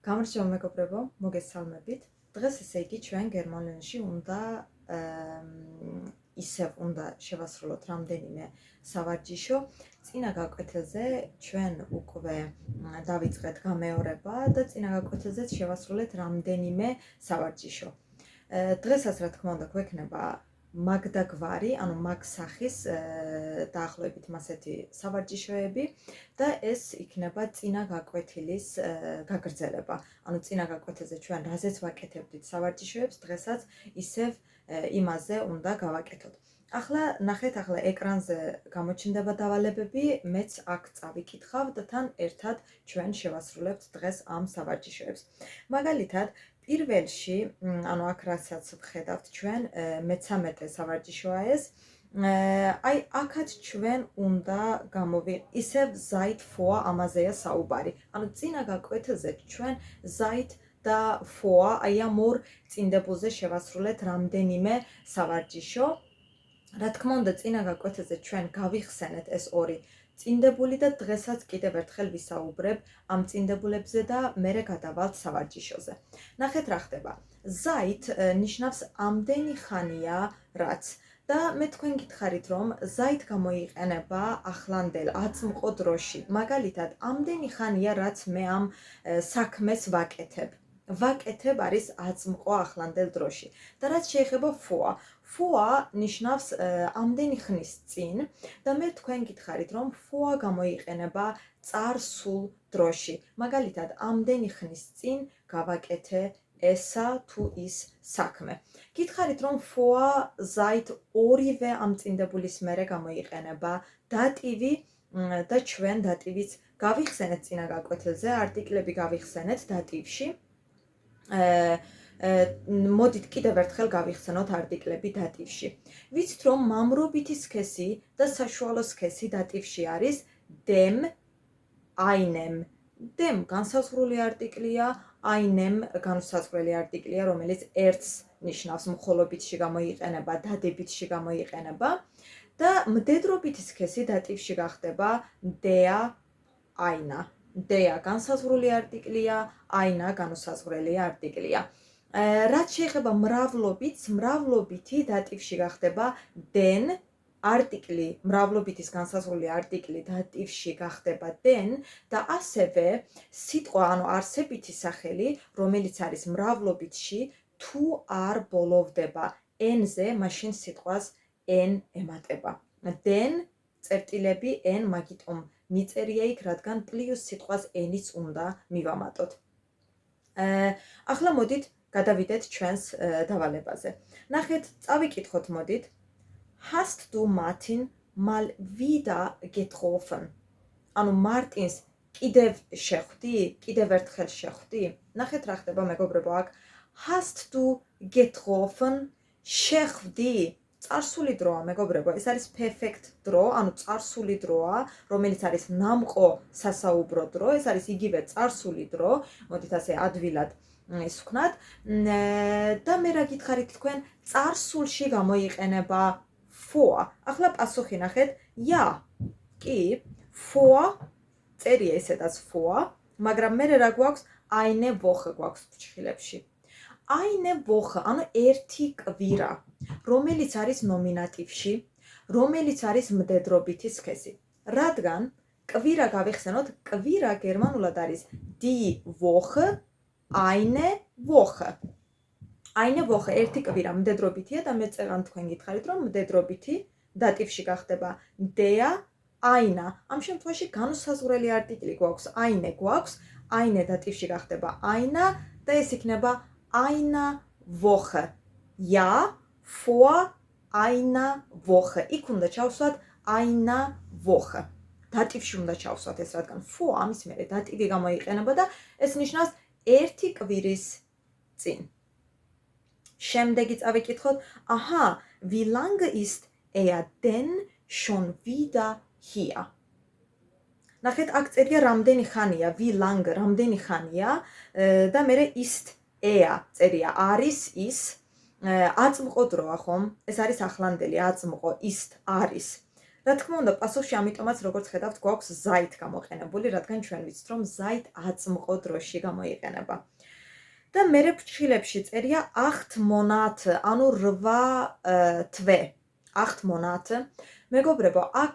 გამარჯობა მეგობრებო, მოგესალმებით. დღეს ესე იგი ჩვენ გერმანიაში უნდა შევასრულოთ რამდენიმე სავარჯიშო. წინა გაკვეთილზე ჩვენ უკვე დავიწყეთ გამეორება და წინა გაკვეთილზეც შევასრულეთ რამდენიმე სავარჯიშო. დღესაც რა თქმა უნდა გვექნება მაგდა გვარი, ანუ მაგ სახის დაახლოებით მასეთი სავარჯიშოები და ეს იქნება წინა გაკვეთილის გაგრძელება. ანუ წინა გაკვეთილზე ჩვენ რაზეც ვაკეთებდით სავარჯიშოებს, დღესაც ისევ იმაზე უნდა გავაკეთოთ. ახლა ნახეთ, ახლა ეკრანზე გამოჩნდება დავალებები, მეც აქ წავიკითხავ და თან ერთად ჩვენ შევასრულებთ დღეს ამ სავარჯიშოებს. მაგალითად, პირველში, ანუ აქ რასაც ვხედავთ ჩვენ, მე-13 სავარჯიშოა ეს. აი, აქაც ჩვენ უნდა ისევ Zeit vor ამაზეა საუბარი. ანუ წინა გაკვეთილზე ჩვენ Zeit და vor აი ამ ორ წინდებულზე შევასრულეთ რამდენიმე სავარჯიშო. რა თქმა უნდა, წინა გაკვეთილზე ჩვენ გავიხსენეთ ეს ორი წინდებული და დღესაც კიდევ ერთხელ ვისაუბრებ ამ წინდებულებზე და მერე გადავალთ სავარჯიშოზე. ნახეთ რა ხდება. Zeit ნიშნავს ამდენი ხანია, რაც და მე თქვენ გითხარით, რომ Zeit გამოიყენება ახლანდელ აწმყო დროში. მაგალითად, ამდენი ხანია, რაც მე ამ საქმეს ვაკეთებ. ვაკეთებ არის აწმყო ახლანდელ დროში. და რაც შეეხება vor. Vor ნიშნავს ამდენი ხნის წინ და მე თქვენ გითხარით, რომ vor გამოიყენება წარსულ დროში. მაგალითად, ამდენი ხნის წინ გავაკეთე ესა თუ ის საქმე. გითხარით, რომ vor Zeit ორივე ამ წინდებულის მერე გამოიყენება დატივი და ჩვენ დატივიც გავიხსენეთ წინა გაკვეთილზე, არტიკლები გავიხსენეთ დატივში. მოდით კიდევ ერთხელ გავიხსენოთ არტიკლები დატივში. ვიცით, რომ მამრობითი სქესი და საშუალო სქესი დატივში არის dem, einem. dem განსაზღვრული არტიკლია, einem განუსაზღვრელი არტიკლია, რომელიც ერთს ნიშნავს, მხოლობითში გამოიყენება, დადებითში გამოიყენება და მდედრობითი სქესი დატივში გახდება der, einer. der განსაზღვრული არტიკლია, einer განუსაზღვრელი არტიკლია. რაც შეეხება მრავლობითს, მრავლობითი დატივში გახდება den, არტიკლი, მრავლობითის განსაზღვრული არტიკლი დატივში გახდება den და ასევე სიტყვა, ანუ არსებითი სახელი, რომელიც არის მრავლობითში, თუ არ ბოლოვდება n-ზე, მაშინ სიტყვას n ემატება. den წერტილები n მაგიტომ მიწერია იქ, რადგან პლუს სიტყვას n-იც უნდა მივამატოთ. ახლა მოდით გადავიდეთ ჩვენს დავალებაზე. ნახეთ, წავიკითხოთ მოდით. Hast du Martin mal wieder getroffen? ანუ მარტინს კიდევ შეხვდი? კიდევ ერთხელ შეხვდი? ნახეთ რა ხდება მეგობრებო აქ. Hast du getroffen? შეხვდი? წარსული დროა მეგობრებო, ეს არის perfect დრო, ანუ წარსული დროა, რომელიც არის ნამყო სასაუბრო დრო, ეს არის იგივე წარსული დრო, მოდით ასე ადვილად ის ვქნათ და მე რა გითხარით თქვენ, წარსულში გამოიყენება vor. ახლა პასუხი ნახეთ, ja, კი, vor წერია ესედაც vor, მაგრამ მე რა გვაქვს, eine Woche გვაქვს ფრჩხილებში. eine Woche, ანუ ერთი კვირა, რომელიც არის ნომინატივში, რომელიც არის მდედრობითი სქესი. რადგან კვირა გავიხსენოთ, კვირა გერმანულად არის die Woche, eine Woche. eine Woche ერთი კვირა მდედრობითია და მე წერან თქვენ გითხარით, რომ მდედრობითი დატივში გახდება der, einer. ამ შემთხვევაში განუსაზღვრელი არტიკლი გვაქვს, eine გვაქვს, eine დატივში გახდება einer და ეს იქნება einer Woche. Ja, vor einer Woche. იქ უნდა ჩავსვათ einer Woche. დატივში უნდა ჩავსვათ ეს, რადგან vor ამის მერე დატივი გამოიყენება და ეს ნიშნავს ერთი კვირის წინ. შემდეგი წავიკითხოთ, aha, wie lange ist er denn schon wieder hier? ნახეთ, აქ წერია რამდენი ხანია, wie lange, რამდენი ხანია და მერე ist er წერია, არის ის აწმყო დროა ხომ? ეს არის ახლანდელი აწმყო, ist არის. რა თქმა უნდა, პასუხში ამიტომაც როგორც ხედავთ, გვაქვს Zeit გამოყენებული, რადგან ჩვენ ვიცით, რომ Zeit აწმყო დროში გამოიყენება. და მერე ფრჩხილებში წერია 8 Monate, ანუ 8 თვე. 8 Monate. მეგობრებო, აქ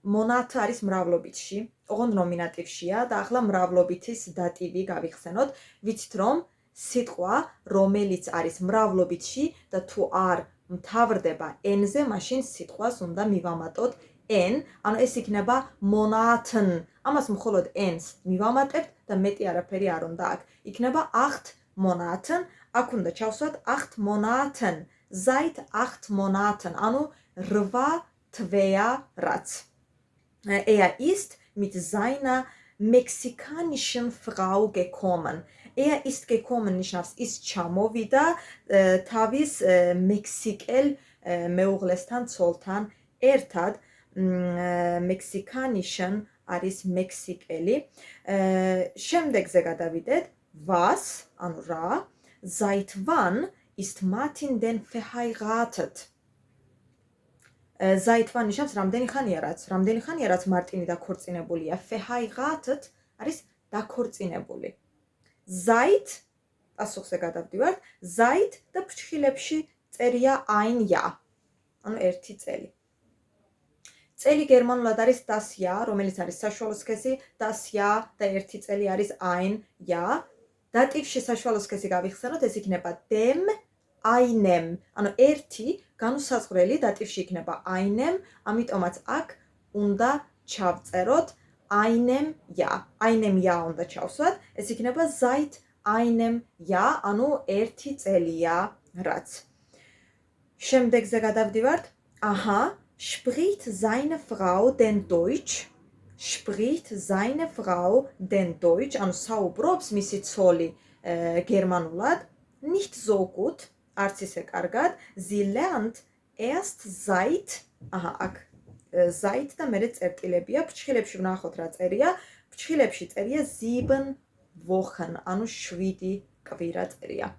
Monate არის მრავლობითში, ოღონდ ნომინატივშია და ახლა მრავლობითის დატივი გავიხსენოთ. ვიცით, რომ სიტყვა, რომელიც არის მრავლობითში და თუ არ მთავრდება n-ზე, მაშინ სიტყვას უნდა მივამატოთ n, ანუ ეს იქნება Monaten. ამას მხოლოდ n-ს მივამატებთ და მეტი არაფერი არ უნდა აქ. იქნება 8 Monaten, აქ უნდა ჩავსვათ 8 Monaten. Seit 8 Monaten, ანუ 8 თვეა რაც. Er ist mit seiner mexikanischen Frau gekommen. Er ist gekommen ნიშნავს ის ჩამოვიდა თავის მექსიკელ მეუღლესთან ცოლთან ერთად. mexikanischen არის მექსიკელი. შემდეგზე გადავიდეთ. Was, ანუ რა, seit wann ist Martin denn verheiratet? Seit wann ნიშნავს რამდენი ხანია რაც მარტინი დაქორწინებულია. Verheiratet არის დაქორწინებული. Seit, პასუხზე გადავდივართ, Seit და ფრჩხილებში წერია ein Jahr, ანუ 1 წელი. წელი გერმანულად არის das Jahr, რომელიც არის საშუალო სქესი, das Jahr და 1 წელი არის ein Jahr. დატივში საშუალო სქესი გავიხსენოთ, ეს იქნება dem einem, ანუ 1 განუსაზღვრელი დატივში იქნება einem, ამიტომაც აქ უნდა ჩავწეროთ einem Jahr. Einem Jahr უნდა ჩავსვათ, ეს იქნება seit einem Jahr, ანუ 1 წელია რაც. შემდეგზე გადავდივართ. Aha, spricht seine Frau denn Deutsch? Spricht seine Frau denn Deutsch? ანუ საუბრობს მისი ცოლი გერმანულად? Nicht so gut. არც ისე კარგად. Sie lernt erst seit, აქ seit და მერე წერტილებია. ფრჩხილებში ვნახოთ რა წერია. ფრჩხილებში წერია 7 Wochen, ანუ 7 კვირა წერია.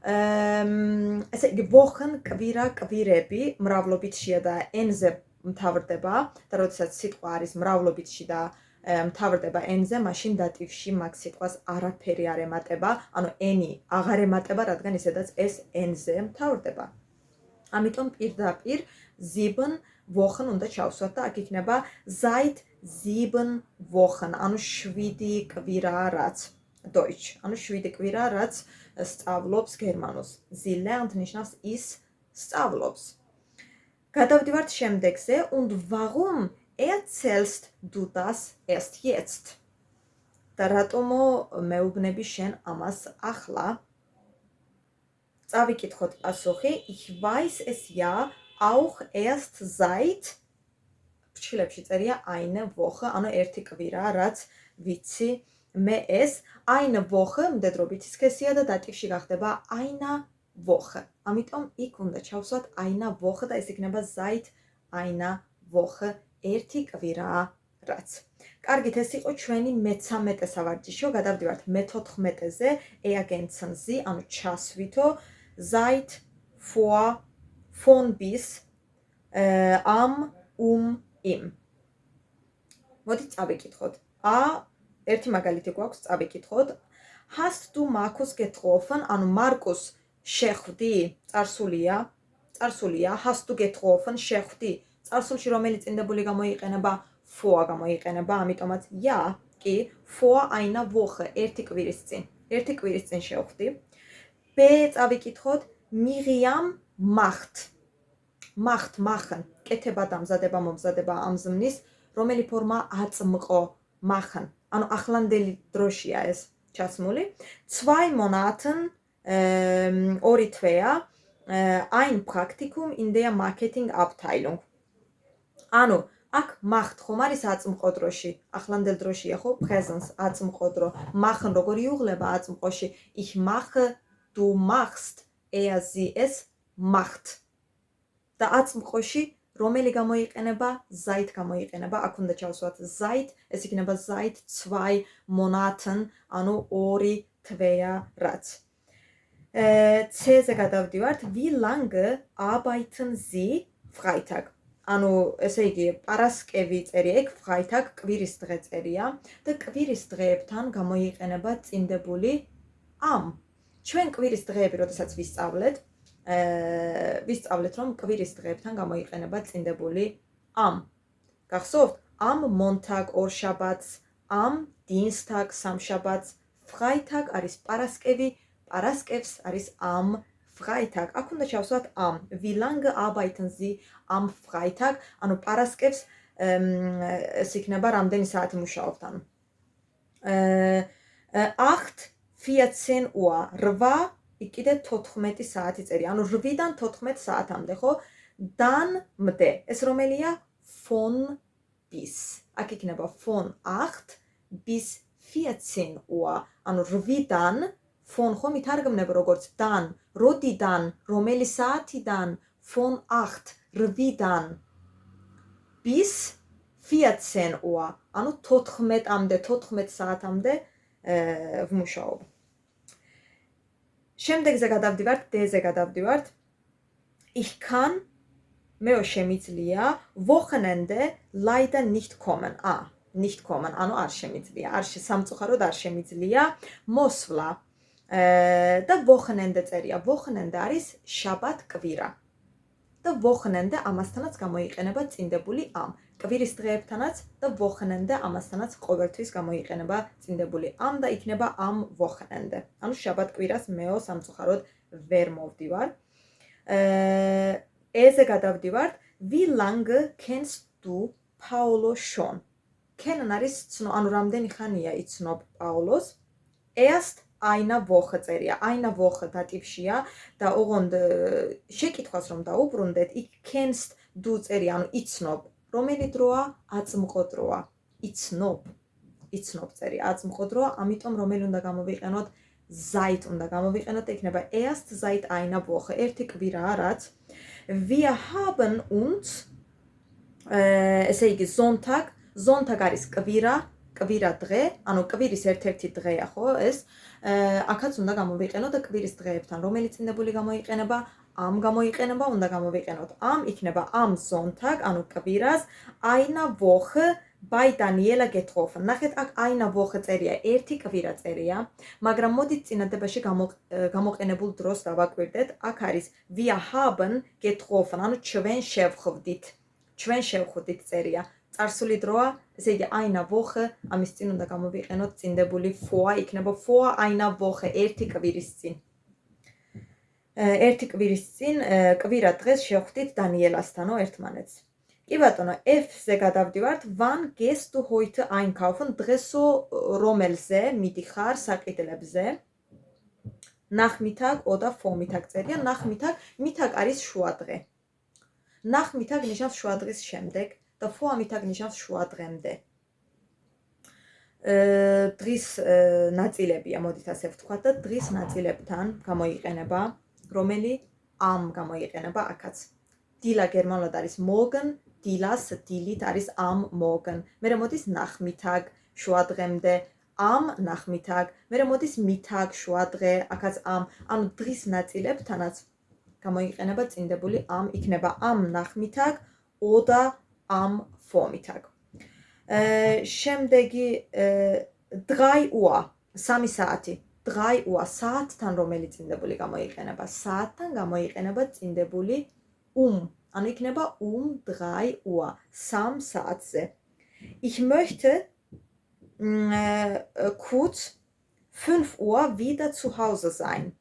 ესე იგი Wochen, კვირები მრავლობითშია და n-ზე მთავრდება და როდესაც სიტყვა არის მრავლობითში და მთავრდება n-ზე, მაშინ დატივში მაგ სიტყვას არაფერი არ ემატება, ანუ n-ი აღარ ემატება, რადგან ისედაც ეს n-ზე მთავრდება. ამიტომ პირდაპირ 7 Wochen უნდა ჩავსვათ და აქ იქნება seit 7 Wochen, ანუ 7 კვირა რაც. Deutsch, ანუ 7 კვირა რაც სწავლობს გერმანულს. Sie lernt ნიშნავს ის სწავლობს. გადავდივართ შემდეგზე. Und warum erzählst du das erst jetzt? და რატომო მეუბნები შენ ამას ახლა? წავიკითხოთ პასუხი. Ich weiß es ja auch erst seit, ფრჩხილებში წერია eine Woche, ანუ 1 კვირა რაც ვიცი მე ეს. Eine Woche მდედრობითი სქესია და დატივში გახდება eine Woche. ამიტომ იქ უნდა ჩავსვათ eine Woche და ეს იქნება seit eine Woche, 1 კვირა რაც. კარგით, ეს იყო ჩვენი მე-13 სავარჯიშო. გადავდივართ მე-14-ზე, ergänzen Sie, ანუ ჩასვითო seit, vor, von bis, am, im. მოდით წავიკითხოთ. ერთი მაგალითი გვაქვს, წავიკითხოთ. Hast du Markus getroffen? ანუ მარკუს შეხვდი? წარსულია. Hast du getroffen? შეხვდი. წარსულში რომელი წინდებული გამოიყენება? Vor გამოიყენება, ამიტომაც ja, კი, vor einer Woche, 1 კვირის წინ. 1 კვირის წინ შევხვდი. B წავიკითხოთ. Miriam macht. machen. კეთება დამზადება, მომზადება ამზმნის, რომელი ფორმა აწმყო, machen. ანუ ახლანდელი დროშია ეს ჩასმული. 2 Monaten, 2 თვეა, ein Praktikum in der Marketingabteilung. ანუ აქ macht ხომ არის აწმყო დროში, ახლანდელ დროშია ხო, presens აწმყო დრო. machen როგორი უღლება აწმყოში? Ich mache, du machst, er sie es macht. და აწმყოში რომელი გამოიყენება? Seit გამოიყენება. აქ უნდა ჩავსვათ seit, ეს იქნება seit 2 Monaten, ანუ 2 თვეა რაც. C-ზე გადავდივართ. Wie lange arbeiten Sie Freitag? ანუ ესე იგი პარასკევი წერია, ეგ ფრაითაგ კვირის დღე წერია და კვირის დღეებთან გამოიყენება წინდებული ამ. ჩვენ კვირის დღეები, როდესაც ვისწავლეთ, რომ კვირის დღეებთან გამოიყენება წინდებული ამ. გახსოვთ? Am Montag ორშაბათს, am Dienstag სამშაბათს, Freitag არის პარასკევი, პარასკევს არის am Freitag. აქ უნდა ჩავსვათ am. Wie lange arbeiten Sie am Freitag? ანუ პარასკევს ეს იქნება რამდენი საათი მუშაობთ ანუ. 8:14 Uhr. 8 კიდე 14 საათი წერია. ანუ 8-დან 14 საათამდე, ხო? Dann-მდე. ეს რომელია? Von bis. აქ იქნება von 8 bis 14 Uhr. ანუ 8-დან von ხომ ითარგმნება როგორც dan, როდიდან, რომელი საათიდან, von 8, 8-დან bis 14 Uhr. ანუ 14-მდე, 14 საათამდე ვმუშაობ. შემდეგზე გადავდივართ, D-ზე გადავდივართ. Ich kann მეო შემიძლია Wochenende leider nicht kommen. nicht kommen, ანუ არ შემიძლია, სამწუხაროდ არ შემიძლია მოსვლა. და Wochenende წერია. Wochenende არის შაბათ კვირა. და Wochenende ამასთანაც გამოიყენება წინდებული am. კვირის დღეებთანაც და Wochenende ამასთანაც ყოველთვის გამოიყენება წინდებული am და იქნება am Wochenende. ანუ შაბათ კვირას მეო სამწუხაროდ ვერ მოვდივარ. Ez-ზე გადავდივართ. Wie lange kennst du Paulo schon? Kennen არის ანუ რამდენი ხანია იცნობ პაულოს? Erst eine Woche წერია. Eine Woche დატიფშია და ოღონდ შეკითხვას რომ დაუბრუნდეთ, ich kennst du წერია, ანუ იცნობ. რომელი დროა? აწმყო დროა. იცნობ წერია. აწმყო დროა, ამიტომ რომელი უნდა გამოვიყენოთ? Seit უნდა გამოვიყენოთ, იქნება erst seit einer Woche. ერთი კვირაა რაც. Wir haben uns ესე იგი Sonntag არის კვირა დღე, ანუ კვირის ერთ-ერთი დღეა, ხო, ეს? აქაც უნდა გამოვიყენოთ კვირის დღეებთან, რომელი წინდებული გამოიყენება? Am გამოიყენება, უნდა გამოვიყენოთ am, იქნება am Sonntag, ანუ კვირას, eine Woche bei Daniela getroffen. ნახეთ, აქ eine Woche წერია, ერთი კვირა წერია, მაგრამ მოდით წინადებაში გამოყენებულ დროს დავაკვირდეთ, აქ არის wir haben getroffen, ანუ ჩვენ შევხვდით წერია. წარსული დროა, ესე იგი eine Woche, ამის წინ უნდა გამოვიყენოთ წინდებული vor, იქნება vor eine Woche, ერთი კვირის წინ. ერთი კვირის წინ კვირა დღეს შევხვდით დანიელასთანო ერთმანეთს. კი ბატონო, F-ზე გადავდივართ. Wann gehst du heute einkaufen? დღესო რომელზე მიდიხარ საყიდლებზე? Nachmittag oder Vormittag წერია. Nachmittag, Mittag არის შუადღე. Nachmittag ნიშნავს შუადღის შემდეგ და Vormittag ნიშნავს შუადღემდე. დღის ნაწილებია, მოდით ასე ვთქვათ და დღის ნაწილებთან გამოიყენება რომელი am გამოიყენება აქაც. Dila გერმანულად არის morgen, dilas dilit არის am morgen. მერე მოდის Nachmittag შუადღემდე, am Nachmittag, მერე მოდის Mittag შუადღე, აქაც am, ანუ დღის ნაწილებთანაც გამოიყენება წინდებული am, იქნება am Nachmittag oder am Vormittag. შემდეგი 3 Uhr, 3 საათი. 3 Uhr, საათთან რომელი წინდებული გამოიყენება? საათთან გამოიყენება წინდებული ანუ იქნება 3 Uhr, 3 საათზე. Ich möchte kurz 5 Uhr wieder zu Hause sein.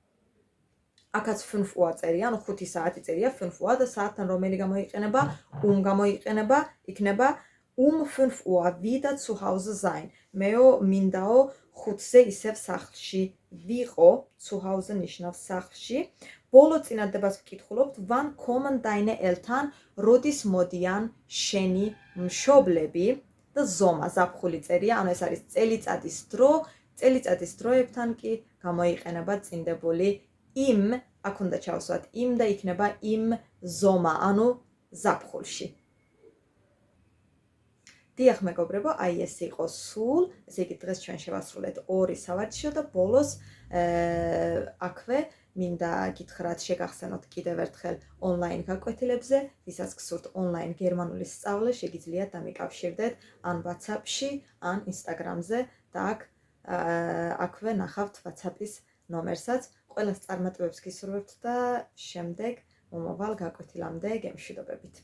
აქაც 5 Uhr წერია, ანუ 5 საათი წერია, 5 Uhr და საათთან რომელი გამოიყენება? გამოიყენება, იქნება 5 Uhr wieder zu Hause sein. მეო მინდაო 5-ზე ისევ სახლში ვიყო, zu Hause ნიშნავს სახლში. ბოლო წინადებას ვკითხულობთ, wann kommen deine Eltern? როდის მოდიან შენი მშობლები? და ზომა ზაფხული წერია, ანუ ეს არის წელიწადის დრო, წელიწადის დროებთან კი გამოიყენება წინდებული im, აქ უნდა ჩავსვათ im და იქნება im ზომა, ანუ ზაფხულში. დიახ მეგობრებო, აი ეს იყო სულ, ესე იგი დღეს ჩვენ შევასრულეთ 2 სავარჯიშო და ბოლოს აქვე მინდა გითხრათ, შეგახსენოთ კიდევ ერთხელ ონლაინ გაკვეთილებზე, ვისაც გსურთ ონლაინ გერმანული სწავლა, შეგიძლიათ დამიკავშირდეთ ან WhatsApp-ში, ან Instagram-ზე და აქვე ნახავთ WhatsApp-ის ნომერსაც. ყველას წარმატებებს გისურვებთ და შემდეგ მომავალ გაკვეთილამდე გემშვიდობებით.